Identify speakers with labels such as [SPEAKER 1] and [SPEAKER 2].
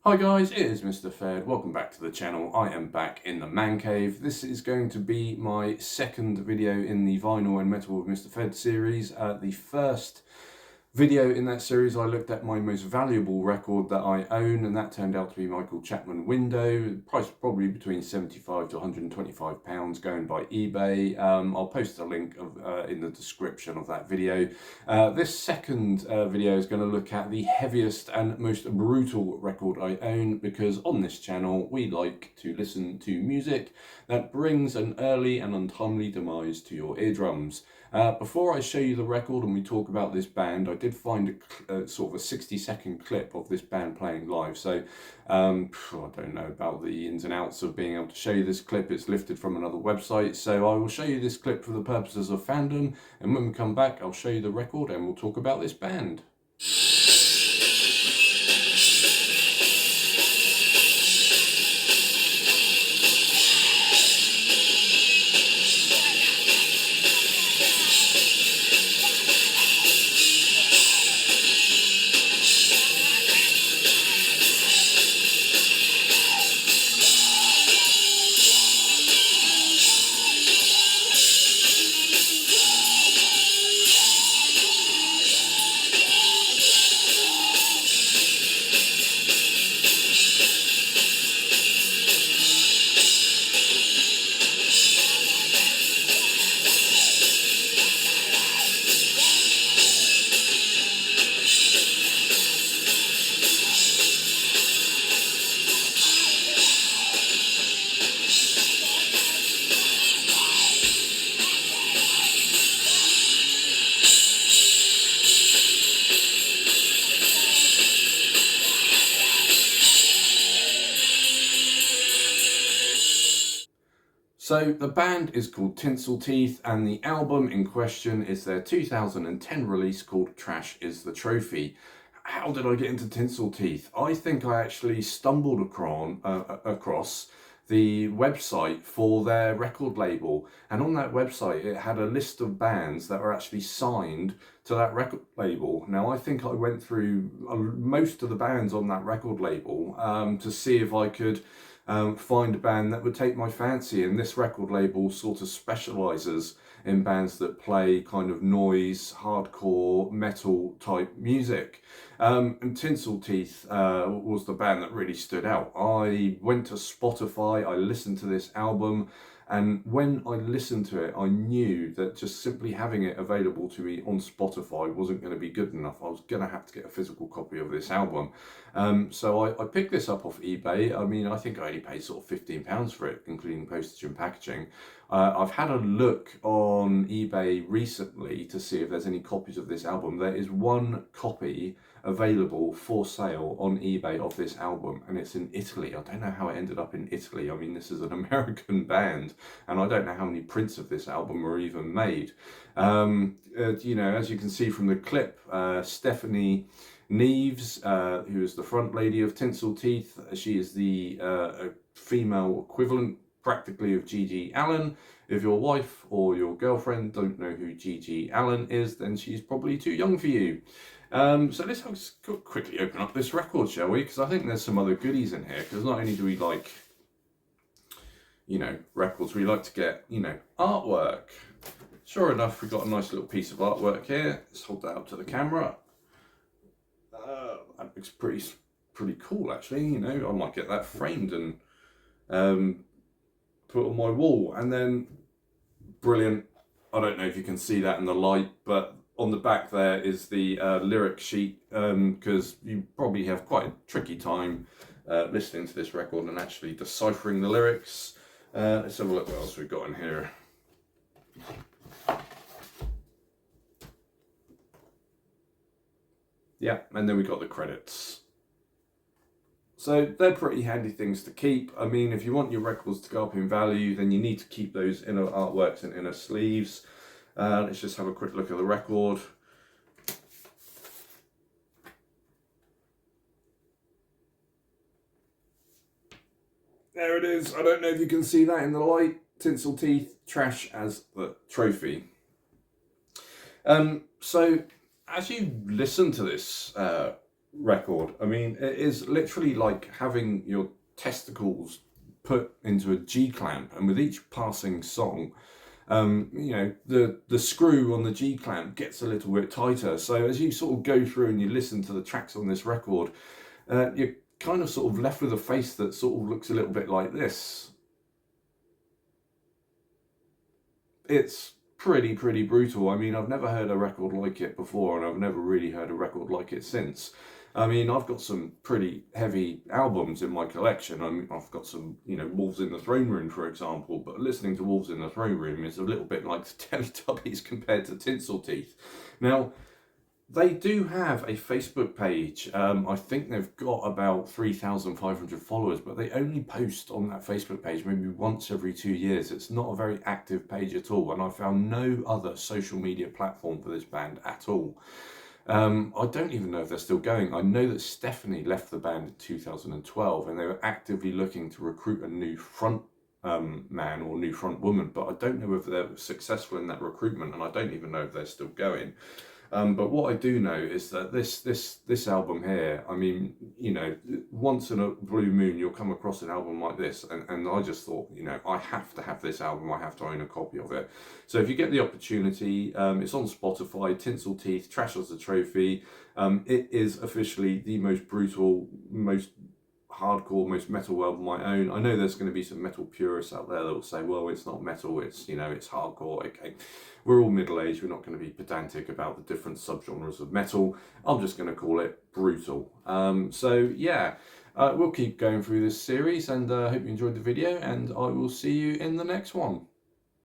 [SPEAKER 1] Hi guys, it is Mr. Fed. Welcome back to the channel. I am back in the man cave. This is going to be my second video in the Vinyl and Metal with Mr. Fed series. The first video in that series I looked at my most valuable record that I own, and that turned out to be Michael Chapman Window, priced probably between 75 to 125 pounds, going by eBay. I'll post a link in the description of that video. This second video is going to look at the heaviest and most brutal record I own, because on this channel we like to listen to music that brings an early and untimely demise to your eardrums. Before I show you the record and we talk about this band, I did find a sort of a 60-second clip of this band playing live. So I don't know about the ins and outs of being able to show you this clip. It's lifted from another website. So I will show you this clip for the purposes of fandom. And when we come back, I'll show you the record and we'll talk about this band. So the band is called Tinsel Teeth, and the album in question is their 2010 release called Trash is the Trophy. How did I get into Tinsel Teeth? I think I actually stumbled across the website for their record label, and on that website it had a list of bands that were actually signed to that record label. Now I think I went through most of the bands on that record label to see if I could find a band that would take my fancy, and this record label sort of specialises in bands that play kind of noise, hardcore, metal type music. And Tinsel Teeth was the band that really stood out. I went to Spotify, I listened to this album, and when I listened to it, I knew that just simply having it available to me on Spotify wasn't going to be good enough. I was going to have to get a physical copy of this album. So I picked this up off eBay. I mean, I think I only paid sort of £15 for it, including postage and packaging. I've had a look on eBay recently to see if there's any copies of this album. There is one copy available for sale on eBay of this album, and it's in Italy. I don't know how it ended up in Italy. I mean, this is an American band, and I don't know how many prints of this album were even made. You know, as you can see from the clip, Stephanie Neves, who is the front lady of Tinsel Teeth, she is the female equivalent practically of Gigi Allen. If your wife or your girlfriend don't know who Gigi Allen is, then she's probably too young for you. So let's quickly open up this record, shall we? Because I think there's some other goodies in here, because not only do we like, you know, records, we like to get, you know, artwork. Sure enough, we got a nice little piece of artwork here. Let's hold that up to the camera. That looks pretty cool, actually. You know, I might get that framed and put on my wall. And then, brilliant. I don't know if you can see that in the light, but on the back there is the lyric sheet, because you probably have quite a tricky time listening to this record and actually deciphering the lyrics. Let's have a look what else we've got in here. Yeah, and then we got the credits. So they're pretty handy things to keep. I mean, if you want your records to go up in value, then you need to keep those inner artworks and inner sleeves. Let's just have a quick look at the record. There it is. I don't know if you can see that in the light. Tinsel Teeth, Trash as the Trophy. So as you listen to this record. I mean, it is literally like having your testicles put into a G clamp, and with each passing song, you know, the screw on the G clamp gets a little bit tighter. So as you sort of go through and you listen to the tracks on this record, you're kind of sort of left with a face that sort of looks a little bit like this. It's pretty brutal. I mean, I've never heard a record like it before, and I've never really heard a record like it since. I mean, I've got some pretty heavy albums in my collection. I mean, I've got some, you know, Wolves in the Throne Room, for example, but listening to Wolves in the Throne Room is a little bit like the Teletubbies compared to Tinsel Teeth. Now, they do have a Facebook page. I think they've got about 3,500 followers, but they only post on that Facebook page maybe once every 2 years. It's not a very active page at all, and I found no other social media platform for this band at all. I don't even know if they're still going. I know that Stephanie left the band in 2012, and they were actively looking to recruit a new front man or new front woman, but I don't know if they're successful in that recruitment, and I don't even know if they're still going. But what I do know is that this album here, I mean, you know, once in a blue moon you'll come across an album like this, and I just thought, you know, I have to have this album, I have to own a copy of it. So if you get the opportunity, it's on Spotify, Tinsel Teeth, Trash as a Trophy. It is officially the most brutal, most hardcore, most metal album I own. I know there's going to be some metal purists out there that will say, well, it's not metal, it's, you know, it's hardcore. Okay, we're all middle-aged, we're not going to be pedantic about the different subgenres of metal. I'm just going to call it brutal. So yeah, we'll keep going through this series, and I hope you enjoyed the video, and I will see you in the next one.